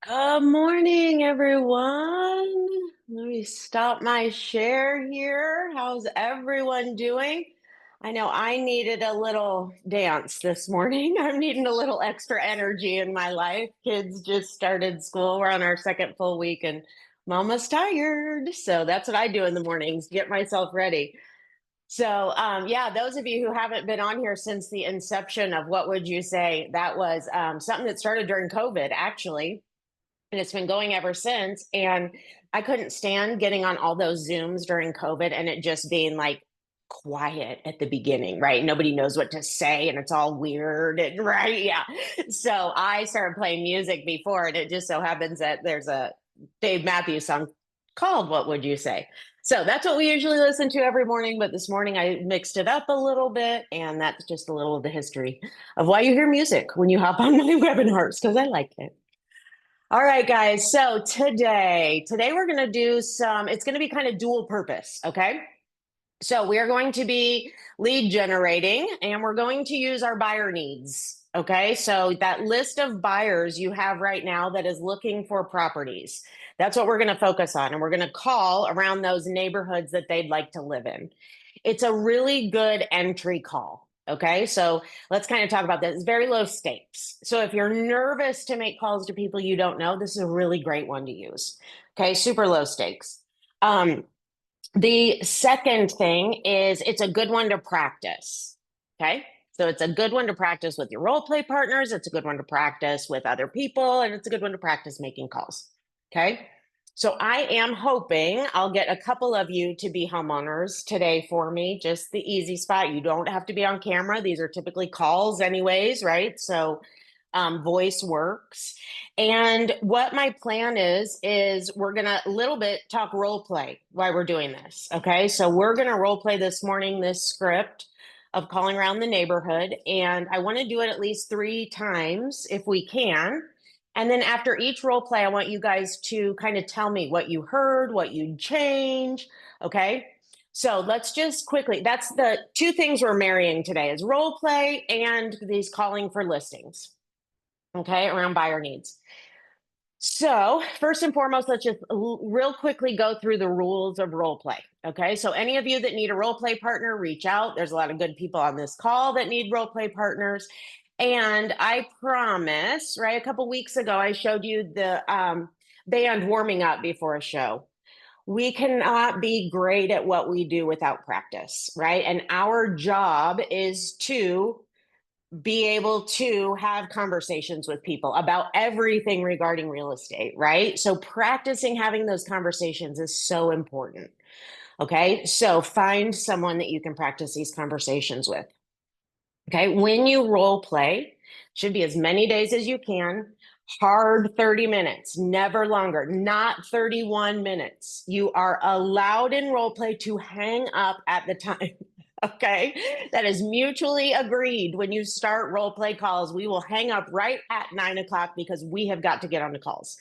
Good morning, everyone. Let me stop my share here. How's everyone doing? I know I needed a little dance this morning. I'm needing a little extra energy in my life. Kids just started school. We're on our second full week, and Mama's tired. So that's what I do in the mornings, get myself ready. So, yeah, those of you who haven't been on here since the inception of What Would You Say, that was something that started during COVID, actually, and it's been going ever since. And I couldn't stand getting on all those Zooms during COVID and it just being like quiet at the beginning, right? Nobody knows what to say and it's all weird and right. Yeah. So I started playing music before, and it just so happens that there's a Dave Matthews song called What Would You Say? So that's what we usually listen to every morning. But this morning I mixed it up a little bit. And that's just a little of the history of why you hear music when you hop on my webinars, because I like it. All right, guys. So today we're going to do it's going to be kind of dual purpose. Okay. So we are going to be lead generating and we're going to use our buyer needs. Okay. So that list of buyers you have right now that is looking for properties, that's what we're going to focus on. And we're going to call around those neighborhoods that they'd like to live in. It's a really good entry call. Okay. So let's kind of talk about this. It's very low stakes. So if you're nervous to make calls to people you don't know, this is a really great one to use. Okay. Super low stakes. The second thing is it's a good one to practice. Okay. So it's a good one to practice with your role play partners. It's a good one to practice with other people. And it's a good one to practice making calls. Okay. So I am hoping I'll get a couple of you to be homeowners today for me. Just the easy spot. You don't have to be on camera. These are typically calls, anyways, right? So voice works. And what my plan is we're going to a little bit talk role play while we're doing this. Okay. So we're going to role play this morning, this script of calling around the neighborhood. And I want to do it at least 3 times if we can. And then after each role play, I want you guys to kind of tell me what you heard, what you'd change. Okay. So let's just quickly, that's the 2 things we're marrying today is role play and these calling for listings. Okay, around buyer needs. So first and foremost, let's just real quickly go through the rules of role play. Okay, so any of you that need a role play partner, reach out. There's a lot of good people on this call that need role play partners. And I promise, right, a couple weeks ago, I showed you the band warming up before a show. We cannot be great at what we do without practice, right? And our job is to be able to have conversations with people about everything regarding real estate, right? So practicing having those conversations is so important. Okay. So find someone that you can practice these conversations with. Okay. When you role play, should be as many days as you can. Hard 30 minutes, never longer, not 31 minutes. You are allowed in role play to hang up at the time. Okay. That is mutually agreed. When you start role play calls, we will hang up right at 9 o'clock because we have got to get on the calls.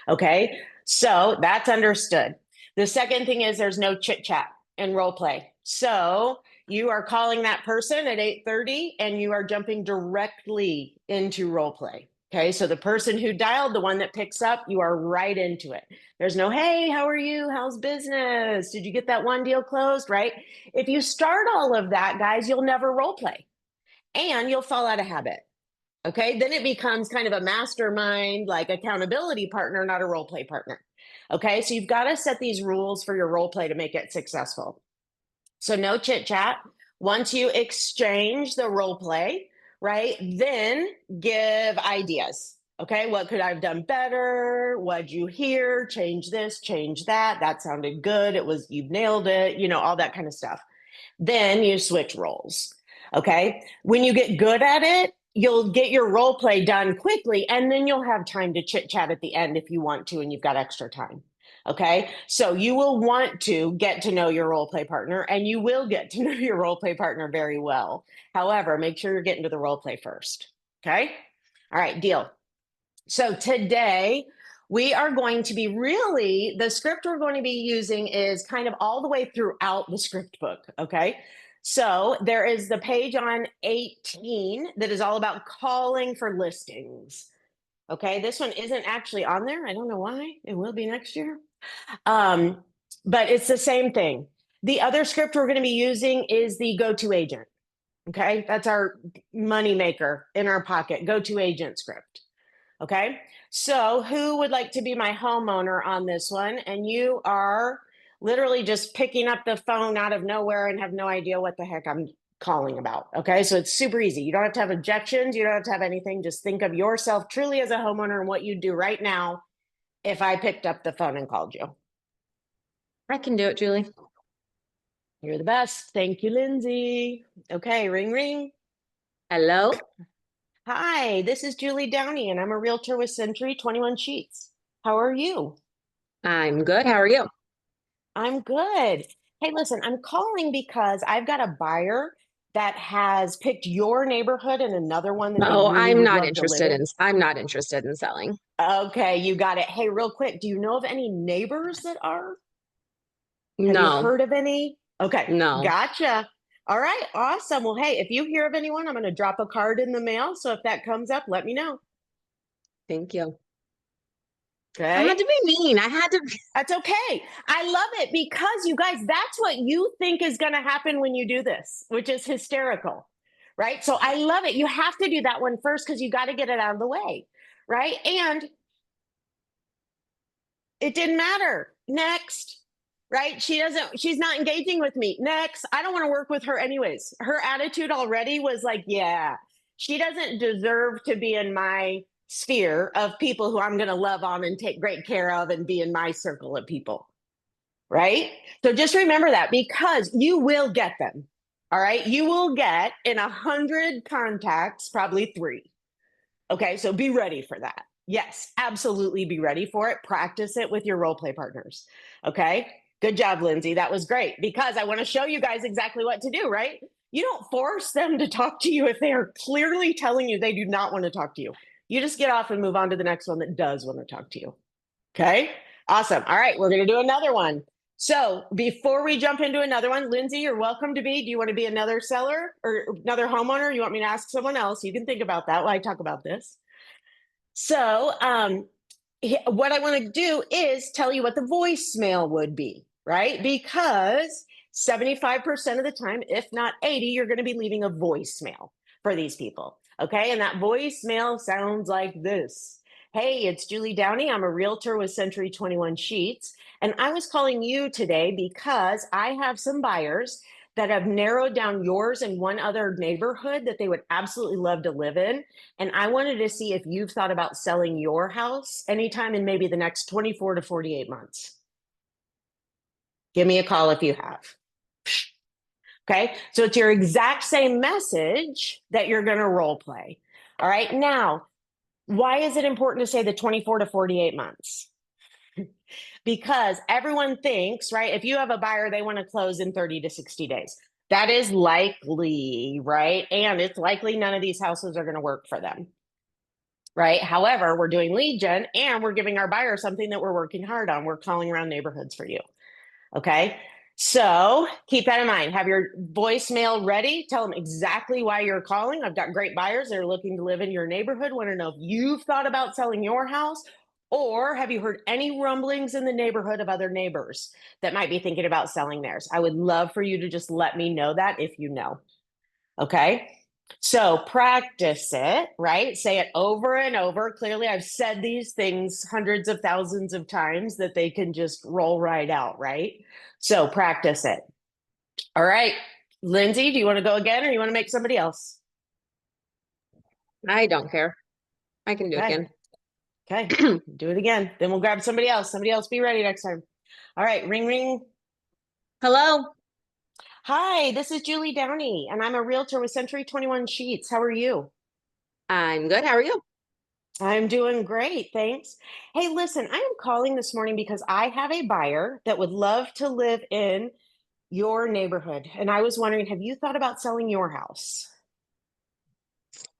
Okay. So that's understood. The second thing is there's no chit chat in role play. So you are calling that person at 8:30 and you are jumping directly into role play. Okay, so the person who dialed, the one that picks up, you are right into it. There's no, hey, how are you? How's business? Did you get that one deal closed? Right? If you start all of that, guys, you'll never role play and you'll fall out of habit. Okay, then it becomes kind of a mastermind, like accountability partner, not a role play partner. Okay, so you've got to set these rules for your role play to make it successful. So no chit chat. Once you exchange the role play, right, then give ideas. Okay, what could I have done better? What'd you hear? Change this, change that. That sounded good. It was, you nailed it, all that kind of stuff. Then you switch roles. Okay, when you get good at it, you'll get your role play done quickly, and then you'll have time to chit chat at the end if you want to, and you've got extra time. Okay, so you will want to get to know your role play partner, and you will get to know your role play partner very well. However, make sure you're getting to the role play first. Okay, all right, deal. So today we are going to be the script we're going to be using is kind of all the way throughout the script book. Okay. So there is the page on 18 that is all about calling for listings. Okay, this one isn't actually on there. I don't know why. It will be next year. Um, but it's the same thing. The other script we're going to be using is the go-to agent. Okay, that's our money maker in our pocket, go-to agent script. Okay, so who would like to be my homeowner on this one? And you are literally just picking up the phone out of nowhere and have no idea what the heck I'm calling about. Okay, so it's super easy. You don't have to have objections, you don't have to have anything. Just think of yourself truly as a homeowner and what you'd do right now if I picked up the phone and called you. I can do it, Julie. You're the best. Thank you, Lindsay. Okay, ring, ring. Hello. Hi, this is Julie Downey, and I'm a realtor with Century 21 Sheets. How are you? I'm good. How are you? I'm good. Hey, listen, I'm calling because I've got a buyer that has picked your neighborhood and another one that they Oh, really would love to live in. I'm not interested in selling. Okay, you got it. Hey, real quick, do you know of any neighbors that are? Have you No, heard of any? Okay, no. gotcha. All right, awesome. Well, hey, if you hear of anyone, I'm going to drop a card in the mail. So if that comes up, let me know. Thank you. I had Okay. to be mean. I had to. That's okay. I love it because you guys, that's what you think is going to happen when you do this, which is hysterical, right? So I love it. You have to do that one first because you got to get it out of the way, right? And it didn't matter. Next, right? She's not engaging with me. Next, I don't want to work with her anyways. Her attitude already was like, yeah, she doesn't deserve to be in my sphere of people who I'm going to love on and take great care of and be in my circle of people, right? So just remember that because you will get them. All right. You will get in 100 contacts, probably three. Okay. So be ready for that. Yes, absolutely be ready for it. Practice it with your role play partners. Okay. Good job, Lindsay. That was great because I want to show you guys exactly what to do, right? You don't force them to talk to you if they are clearly telling you they do not want to talk to you. You just get off and move on to the next one that does want to talk to you. Okay, awesome. All right, we're going to do another one. So before we jump into another one, Lindsay, you're welcome to be. Do you want to be another seller or another homeowner? You want me to ask someone else? You can think about that while I talk about this. So, what I want to do is tell you what the voicemail would be, right? Because 75% of the time, if not 80, you're going to be leaving a voicemail for these people. Okay. And that voicemail sounds like this. Hey, it's Julie Downey. I'm a realtor with Century 21 Sheets. And I was calling you today because I have some buyers that have narrowed down yours and one other neighborhood that they would absolutely love to live in. And I wanted to see if you've thought about selling your house anytime in maybe the next 24 to 48 months. Give me a call if you have. Okay. So it's your exact same message that you're going to role play. All right. Now, why is it important to say the 24 to 48 months? Because everyone thinks, right? If you have a buyer, they want to close in 30 to 60 days. That is likely, right? And it's likely none of these houses are going to work for them. Right. However, we're doing lead gen and we're giving our buyer something that we're working hard on. We're calling around neighborhoods for you. Okay. So keep that in mind. Have your voicemail ready. Tell them exactly why you're calling. I've got great buyers that are looking to live in your neighborhood. Want to know if you've thought about selling your house or have you heard any rumblings in the neighborhood of other neighbors that might be thinking about selling theirs? I would love for you to just let me know that if you know. Okay. So practice it, right? Say it over and over. Clearly, I've said these things hundreds of thousands of times that they can just roll right out, right? So practice it. All right. Lindsay, do you want to go again or you want to make somebody else? I don't care. I can do it Okay. again. Okay. Do it again. Then we'll grab somebody else. Somebody else be ready next time. All right. Ring, ring. Hello. Hi, this is Julie Downey, and I'm a realtor with Century 21 Sheets. How are you? I'm good. How are you? I'm doing great, thanks. Hey, listen, I am calling this morning because I have a buyer that would love to live in your neighborhood. And I was wondering, have you thought about selling your house?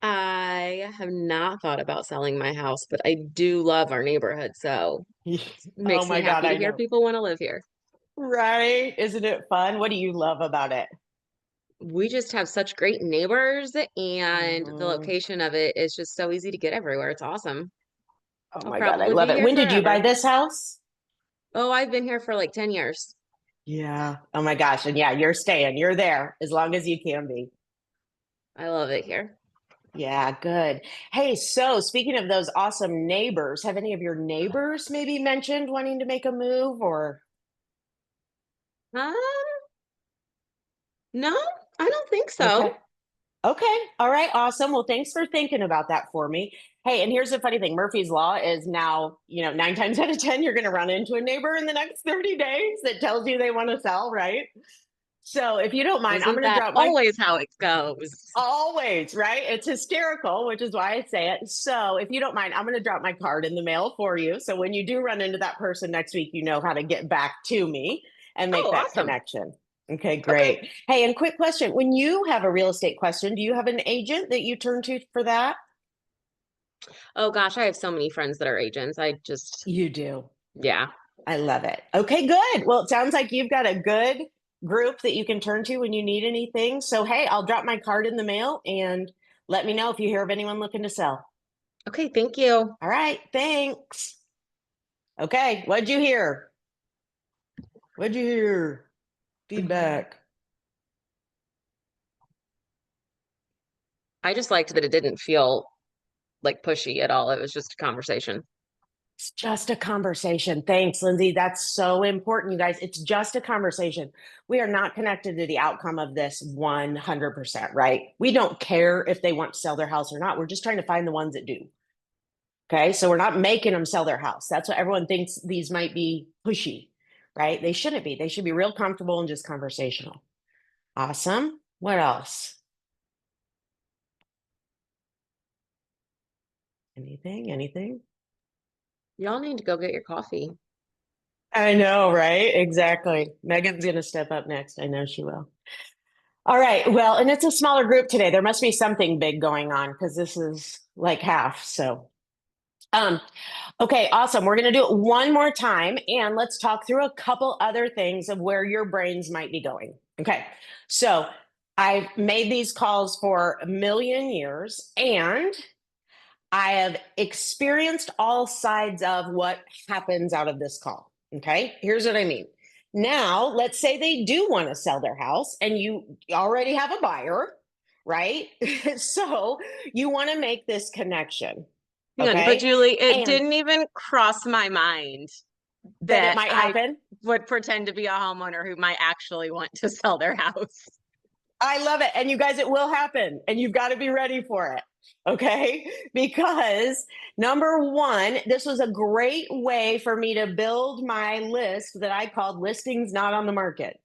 I have not thought about selling my house, but I do love our neighborhood, so it Oh makes me my God, happy to I hear know. people want to live here. Right? Isn't it fun? What do you love about it? We just have such great neighbors, and the Mhm. location of it is just so easy to get everywhere. It's awesome. Oh I'll my God, I probably love be it. here When did you buy forever. this house? Oh, I've been here for like 10 years. Yeah. Oh my gosh. And yeah, you're staying. You're there as long as you can be. I love it here. Yeah, good. Hey, so speaking of those awesome neighbors, have any of your neighbors maybe mentioned wanting to make a move or? Um, no, I don't think Okay. so. Okay. All right. Awesome. Well, thanks for thinking about that for me. Hey, and here's the funny thing. Murphy's Law is now, 9 times out of 10, you're going to run into a neighbor in the next 30 days that tells you they want to sell, right? So if you don't mind, I'm Isn't going to that drop my always how it goes? always, right? It's hysterical, which is why I say it. So if you don't mind, I'm going to drop my card in the mail for you. So when you do run into that person next week, you know how to get back to me and make Oh, that awesome. connection. Okay, Okay. great. Hey, and quick question. When you have a real estate question, do you have an agent that you turn to for that? Oh gosh, I have so many friends that are agents. I just, You do. yeah. I love it. Okay, good. Well, it sounds like you've got a good group that you can turn to when you need anything. So, hey, I'll drop my card in the mail and let me know if you hear of anyone looking to sell. Okay, thank you. All right, thanks. Okay, what'd you hear? What'd you hear? Feedback. I just liked that it didn't feel like pushy at all. It was just a conversation. It's just a conversation. Thanks, Lindsay. That's so important, you guys. It's just a conversation. We are not connected to the outcome of this 100%, right? We don't care if they want to sell their house or not. We're just trying to find the ones that do. Okay. So we're not making them sell their house. That's what everyone thinks these might be pushy, right? They shouldn't be. They should be real comfortable and just conversational. Awesome. What else? Anything? Anything? Y'all need to go get your coffee. I know, right? Exactly. Megan's going to step up next. I know she will. All right. Well, and it's a smaller group today. There must be something big going on because this is like half. So, um, okay, awesome. We're going to do it one more time and let's talk through a couple other things of where your brains might be going. Okay. So, I've made these calls for a million years and I have experienced all sides of what happens out of this call. Okay. Here's what I mean. Now, let's say they do want to sell their house and you already have a buyer, right? So you want to make this connection. Hang on, but Okay. Julie, it And didn't even cross my mind that it that might I happen. would pretend to be a homeowner who might actually want to sell their house. I love it. And you guys, it will happen. And you've got to be ready for it. Okay. Because number one, this was a great way for me to build my list that I called listings not on the market.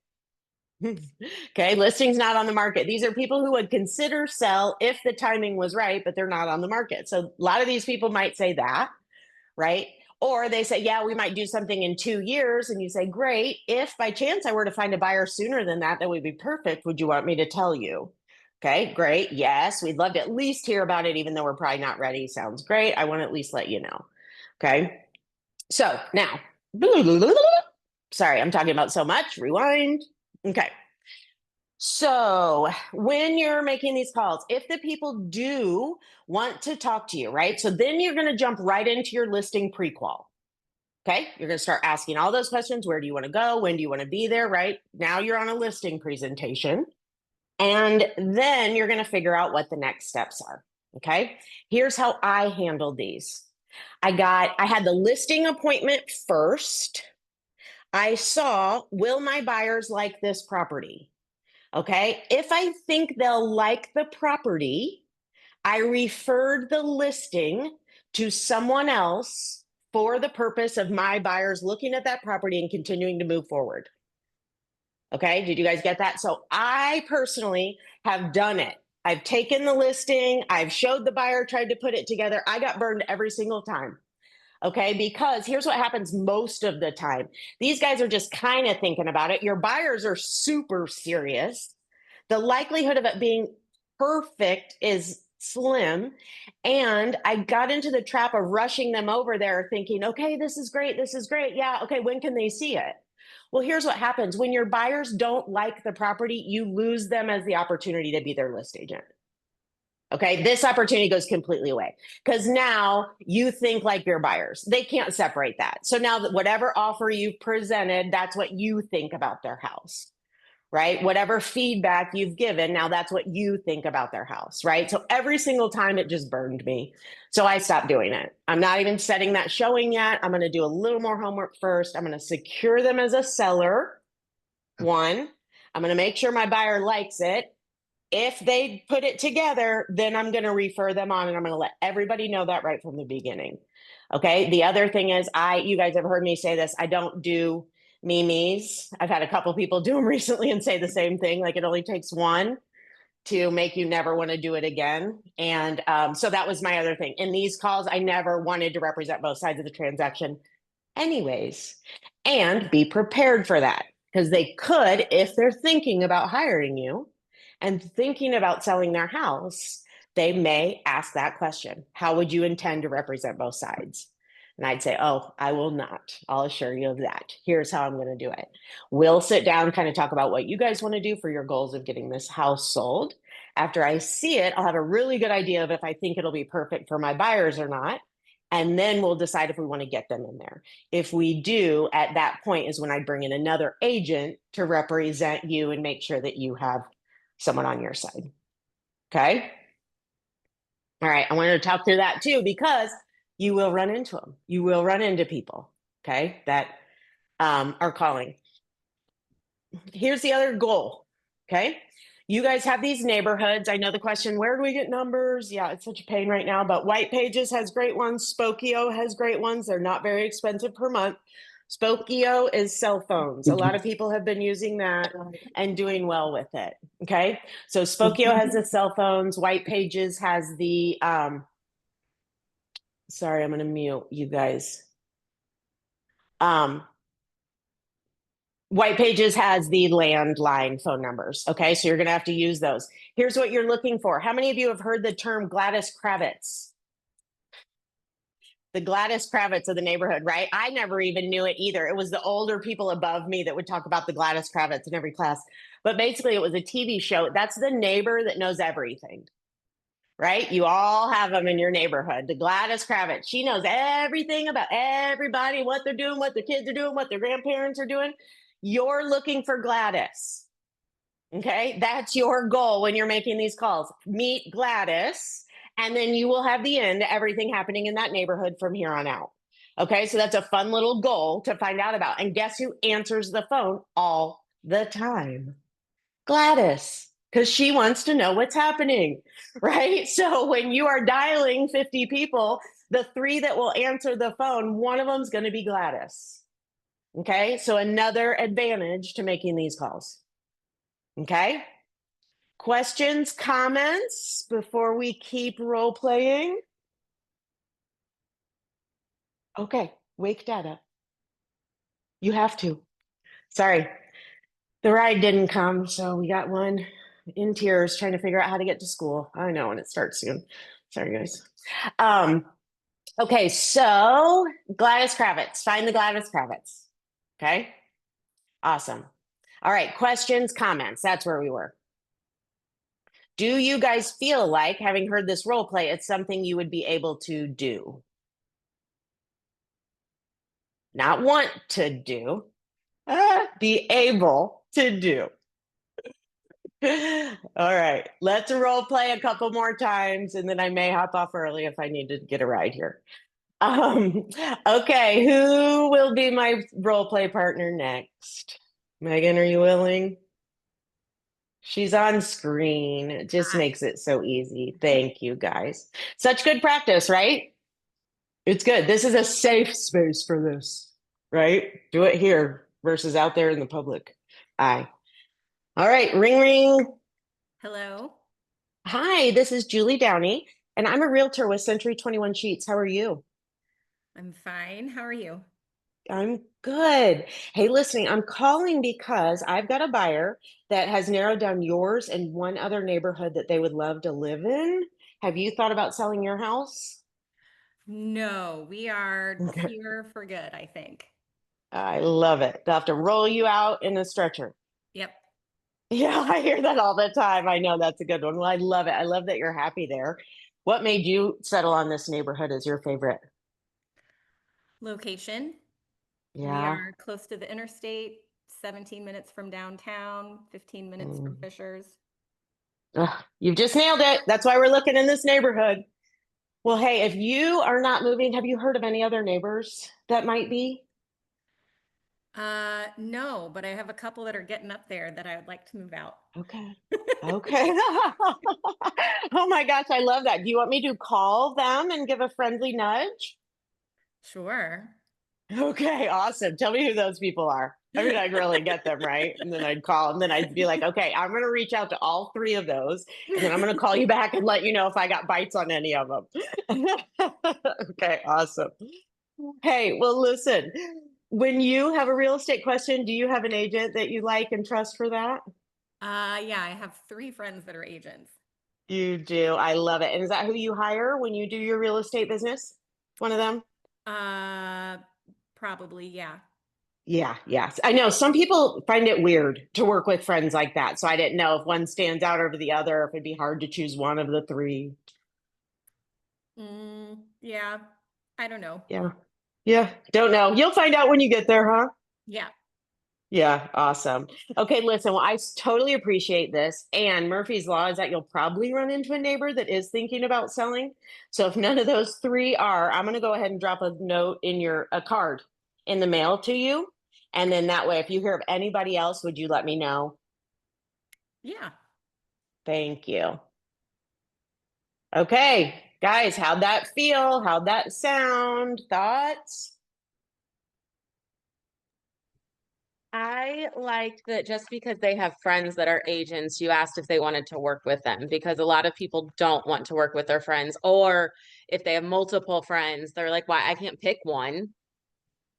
Okay. Listings not on the market. These are people who would consider sell if the timing was right, but they're not on the market. So a lot of these people might say that, right? Or they say, yeah, we might do something in 2 years. And you say, great. If by chance I were to find a buyer sooner than that, that would be perfect. Would you want me to tell you? Okay, great. Yes, we'd love to at least hear about it, even though we're probably not ready. Sounds great. I want to at least let you know. Okay. So now, sorry, I'm talking about so much. Rewind. Okay. So when you're making these calls, if the people do want to talk to you, right? So then you're going to jump right into your listing prequal. Okay. You're going to start asking all those questions. Where do you want to go? When do you want to be there? Right now, you're on a listing presentation. And then you're going to figure out what the next steps are. Okay. Here's how I handled these. I had the listing appointment first. I saw, will my buyers like this property? Okay. If I think they'll like the property, I referred the listing to someone else for the purpose of my buyers looking at that property and continuing to move forward. Okay. Did you guys get that? So I personally have done it. I've taken the listing, I've showed the buyer, tried to put it together. I got burned every single time. Okay. Because here's what happens most of the time these guys are just kind of thinking about it. Your buyers are super serious. The likelihood of it being perfect is slim. And I got into the trap of rushing them over there thinking, okay, this is great. This is great. Yeah. Okay. When can they see it? Well, here's what happens when your buyers don't like the property, you lose them as the opportunity to be their list agent. Okay, this opportunity goes completely away because now you think like your buyers. They can't separate that. So now that whatever offer you've presented, that's what you think about their house, right? Whatever feedback you've given, now that's what you think about their house, right? So every single time it just burned me. So I stopped doing it. I'm not even setting that showing yet. I'm going to do a little more homework first. I'm going to secure them as a seller. One, I'm going to make sure my buyer likes it. If they put it together, then I'm going to refer them on and I'm going to let everybody know that right from the beginning. Okay. The other thing is, you guys have heard me say this. I don't do memes. I've had a couple people do them recently and say the same thing. Like it only takes one to make you never want to do it again. And so that was my other thing. In these calls, I never wanted to represent both sides of the transaction anyways, and be prepared for that because they could, if they're thinking about hiring you and thinking about selling their house, they may ask that question. How would you intend to represent both sides? And I'd say, oh, I will not. I'll assure you of that. Here's how I'm going to do it. We'll sit down, kind of talk about what you guys want to do for your goals of getting this house sold. After I see it, I'll have a really good idea of if I think it'll be perfect for my buyers or not. And then we'll decide if we want to get them in there. If we do, at that point is when I bring in another agent to represent you and make sure that you have someone on your side. Okay. All right. I wanted to talk through that too, because you will run into them. You will run into people, okay, that are calling. Here's the other goal. Okay. You guys have these neighborhoods. I know the question, where do we get numbers? Yeah, it's such a pain right now, but White Pages has great ones. Spokio has great ones. They're not very expensive per month. Spokio is cell phones. A lot of people have been using that and doing well with it. Okay. So Spokio has the cell phones. White Pages has the, sorry, I'm going to mute you guys. White Pages has the landline phone numbers. Okay, so you're going to have to use those. Here's what you're looking for. How many of you have heard the term Gladys Kravitz? The Gladys Kravitz of the neighborhood, right? I never even knew it either. It was the older people above me that would talk about the Gladys Kravitz in every class. But basically, it was a TV show. That's the neighbor that knows everything, right? You all have them in your neighborhood. The Gladys Kravitz, she knows everything about everybody, what they're doing, what their kids are doing, what their grandparents are doing. You're looking for Gladys. Okay, that's your goal when you're making these calls. Meet Gladys, and then you will have the end, everything happening in that neighborhood from here on out. Okay, so that's a fun little goal to find out about. And guess who answers the phone all the time? Gladys, because she wants to know what's happening, right? So when you are dialing 50 people, the three that will answer the phone, one of them is going to be Gladys. Okay, so another advantage to making these calls. Okay. Questions, comments before we keep role playing? Okay. Wake data. You have to. Sorry. The ride didn't come. So we got one in tears trying to figure out how to get to school. I know, and it starts soon. Sorry, guys. Um, okay. So Gladys Kravitz, find the Gladys Kravitz. Okay. Awesome. All right. Questions, comments. That's where we were. Do you guys feel like, having heard this role play, it's something you would be able to do? Not want to do, be able to do. All right, let's role play a couple more times and then I may hop off early if I need to get a ride here. Okay, who will be my role play partner next? Megan, are you willing? She's on screen. It just makes it so easy. Thank you, guys. Such good practice, right? It's good. This is a safe space for this, right? Do it here versus out there in the public eye. All right, ring ring. Hello. Hi, this is Julie Downey, and I'm a realtor with Century 21 Sheets. How are you? I'm fine. How are you? I'm good. Hey, listening, I'm calling because I've got a buyer that has narrowed down yours and one other neighborhood that they would love to live in. Have you thought about selling your house? No, we are Okay. here for good, I think. I love it. They'll have to roll you out in a stretcher. Yep. Yeah, I hear that all the time. I know that's a good one. Well, I love it. I love that you're happy there. What made you settle on this neighborhood as your favorite? Location. We Yeah. are close to the interstate, 17 minutes from downtown, 15 minutes from Mm. Fishers. Ugh, you've just nailed it. That's why we're looking in this neighborhood. Well, hey, if you are not moving, have you heard of any other neighbors that might be? No, but I have a couple that are getting up there that I would like to move out. Okay. Okay. Oh my gosh, I love that. Do you want me to call them and give a friendly nudge? Sure. Okay, awesome. Tell me who those people are. I mean, I'd really get them, right? And then I'd call, and then I'd be like, okay, I'm going to reach out to all three of those, and then I'm going to call you back and let you know if I got bites on any of them. Okay, awesome. Hey, well, listen, when you have a real estate question, do you have an agent that you like and trust for that? Yeah, I have three friends that are agents. You do. I love it. And is that who you hire when you do your real estate business? One of them? Uh, Probably, yeah. Yeah, yes. I know some people find it weird to work with friends like that. So I didn't know if one stands out over the other, if it'd be hard to choose one of the three. Yeah, I don't know. Yeah. Yeah. Don't know. You'll find out when you get there, huh? Yeah. Yeah, awesome. Okay, listen, well, totally appreciate this. And Murphy's Law is that you'll probably run into a neighbor that is thinking about selling. So if none of those three are, I'm going to go ahead and drop a note in a card in the mail to you. And then that way, if you hear of anybody else, would you let me know? Yeah. Thank you. Okay, guys, how'd that feel? How'd that sound? Thoughts? I liked that just because they have friends that are agents, you asked if they wanted to work with them because a lot of people don't want to work with their friends, or if they have multiple friends, they're like, why I can't pick one.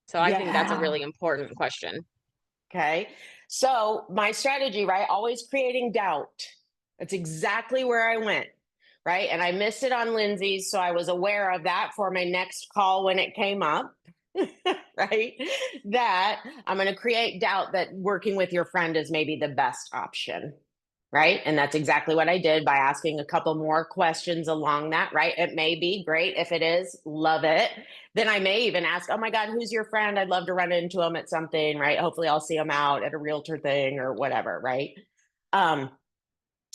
So I think that's a Yeah. really important question. Okay. So my strategy, right? Always creating doubt. That's exactly where I went. Right. And I missed it on Lindsay's. So I was aware of that for my next call when it came up. Right. That I'm going to create doubt that working with your friend is maybe the best option. Right. And that's exactly what I did by asking a couple more questions along that. Right. It may be great. If it is, love it. Then I may even ask, oh my God, who's your friend? I'd love to run into them at something. Right. Hopefully I'll see them out at a realtor thing or whatever. Right. Um,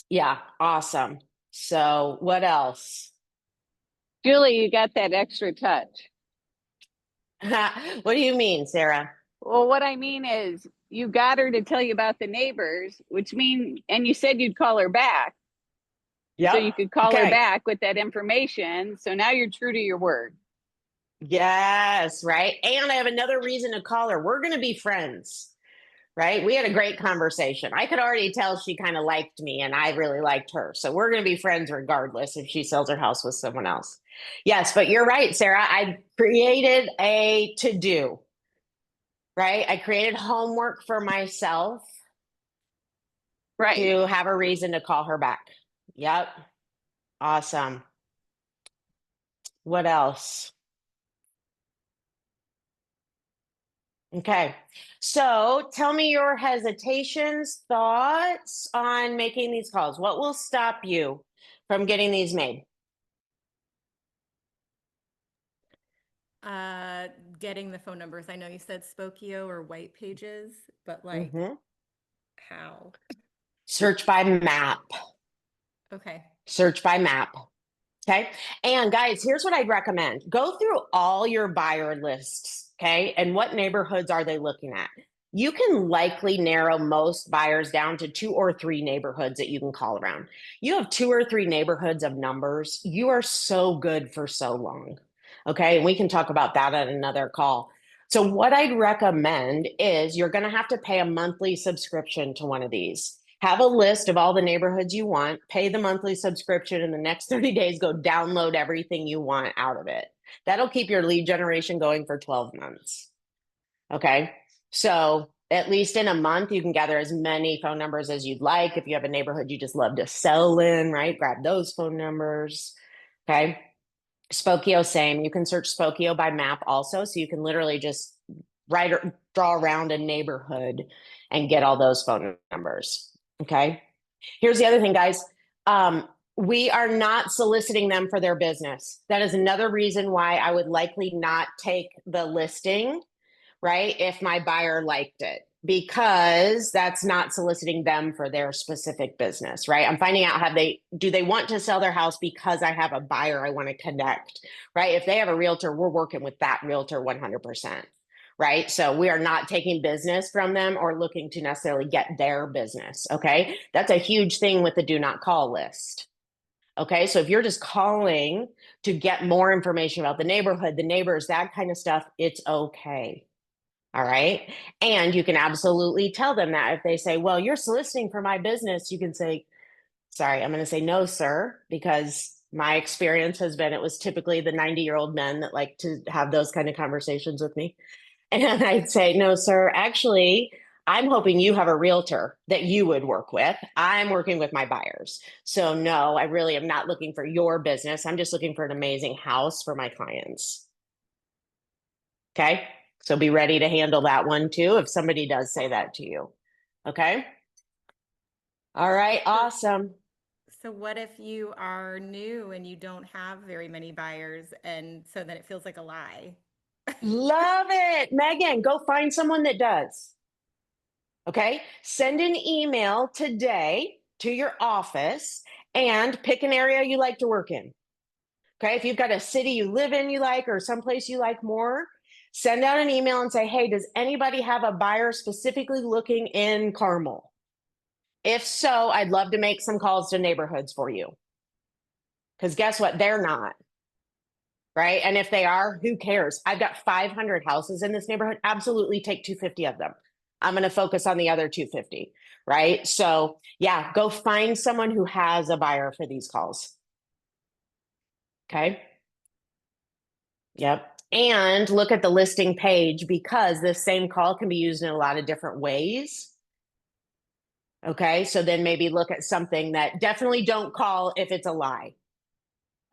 yeah. Awesome. So what else? Julie, you got that extra touch. What do you mean, Sarah? Well, what I mean is you got her to tell you about the neighbors, which mean, and you said you'd call her back. So Yep. you could call her Okay. back with that information. So now you're true to your word. Yes. Right. And I have another reason to call her. We're going to be friends. Right. We had a great conversation. I could already tell she kind of liked me and I really liked her. So we're going to be friends regardless if she sells her house with someone else. Yes. But you're right, Sarah. I created a to do. Right. I created homework for myself Right. to have a reason to call her back. Yep. Awesome. What else? Okay. So tell me your hesitations, thoughts on making these calls. What will stop you from getting these made? Uh, Getting the phone numbers. I know you said Spokio or White Pages, but like Mm-hmm. how? Search by map. Okay. Search by map. Okay. And guys, here's what I'd recommend go through all your buyer lists. Okay. And what neighborhoods are they looking at? You can likely narrow most buyers down to two or three neighborhoods that you can call around. You have two or three neighborhoods of numbers. You are so good for so long. Okay. And we can talk about that at another call. So, what I'd recommend is you're going to have to pay a monthly subscription to one of these. Have a list of all the neighborhoods you want, pay the monthly subscription, and the next 30 days, go download everything you want out of it. That'll keep your lead generation going for 12 months. Okay. So at least in a month, you can gather as many phone numbers as you'd like. If you have a neighborhood you just love to sell in, right? Grab those phone numbers. Okay. Spokio, same. You can search Spokio by map also. So you can literally just write or draw around a neighborhood and get all those phone numbers. Okay. Here's the other thing, guys. We are not soliciting them for their business. That is another reason why I would likely not take the listing, right? If my buyer liked it, because that's not soliciting them for their specific business, right? I'm finding out do they want to sell their house because I have a buyer I want to connect, right? If they have a realtor, we're working with that realtor 100%. Right. So we are not taking business from them or looking to necessarily get their business. Okay. That's a huge thing with the do not call list. Okay. So if you're just calling to get more information about the neighborhood, the neighbors, that kind of stuff, it's okay. All right. And you can absolutely tell them that if they say, well, you're soliciting for my business, you can say, sorry, I'm going to say no, sir, because my experience has been it was typically the 90-year-old men that like to have those kind of conversations with me. And I'd say, no, sir, actually, I'm hoping you have a realtor that you would work with. I'm working with my buyers. So, no, I really am not looking for your business. I'm just looking for an amazing house for my clients. Okay. So be ready to handle that one too if somebody does say that to you. Okay. All right. Awesome. So what if you are new and you don't have very many buyers, and so then it feels like a lie? Love it. Megan, go find someone that does. Okay. Send an email today to your office and pick an area you like to work in. Okay. If you've got a city you live in you like or someplace you like more, send out an email and say, hey, does anybody have a buyer specifically looking in Carmel? If so, I'd love to make some calls to neighborhoods for you. Because guess what? They're not. Right. And if they are, who cares? I've got 500 houses in this neighborhood. Absolutely take 250 of them. I'm going to focus on the other 250. Right. So, yeah, go find someone who has a buyer for these calls. Okay. Yep. And look at the listing page because this same call can be used in a lot of different ways. Okay. So then maybe look at something that definitely don't call if it's a lie.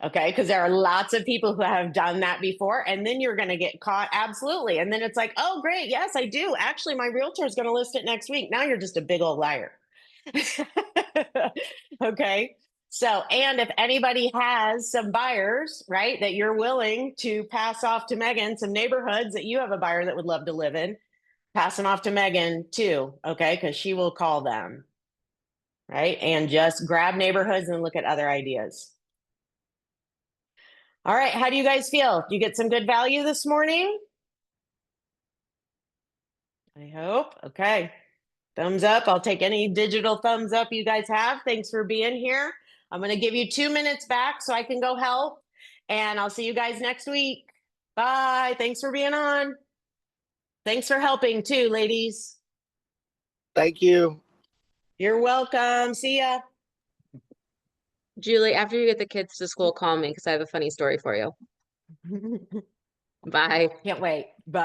Okay. Because there are lots of people who have done that before, and then you're going to get caught. Absolutely. And then it's like, oh, great. Yes, I do. Actually, my realtor is going to list it next week. Now you're just a big old liar. Okay. So, and if anybody has some buyers, right, that you're willing to pass off to Megan, some neighborhoods that you have a buyer that would love to live in, pass them off to Megan too. Okay. Because she will call them. Right. And just grab neighborhoods and look at other ideas. All right. How do you guys feel? Do you get some good value this morning? I hope. Okay. Thumbs up. I'll take any digital thumbs up you guys have. Thanks for being here. I'm going to give you 2 minutes back so I can go help. And I'll see you guys next week. Bye. Thanks for being on. Thanks for helping too, ladies. Thank you. You're welcome. See ya. Julie, after you get the kids to school, call me because I have a funny story for you. Bye. Can't wait. Bye.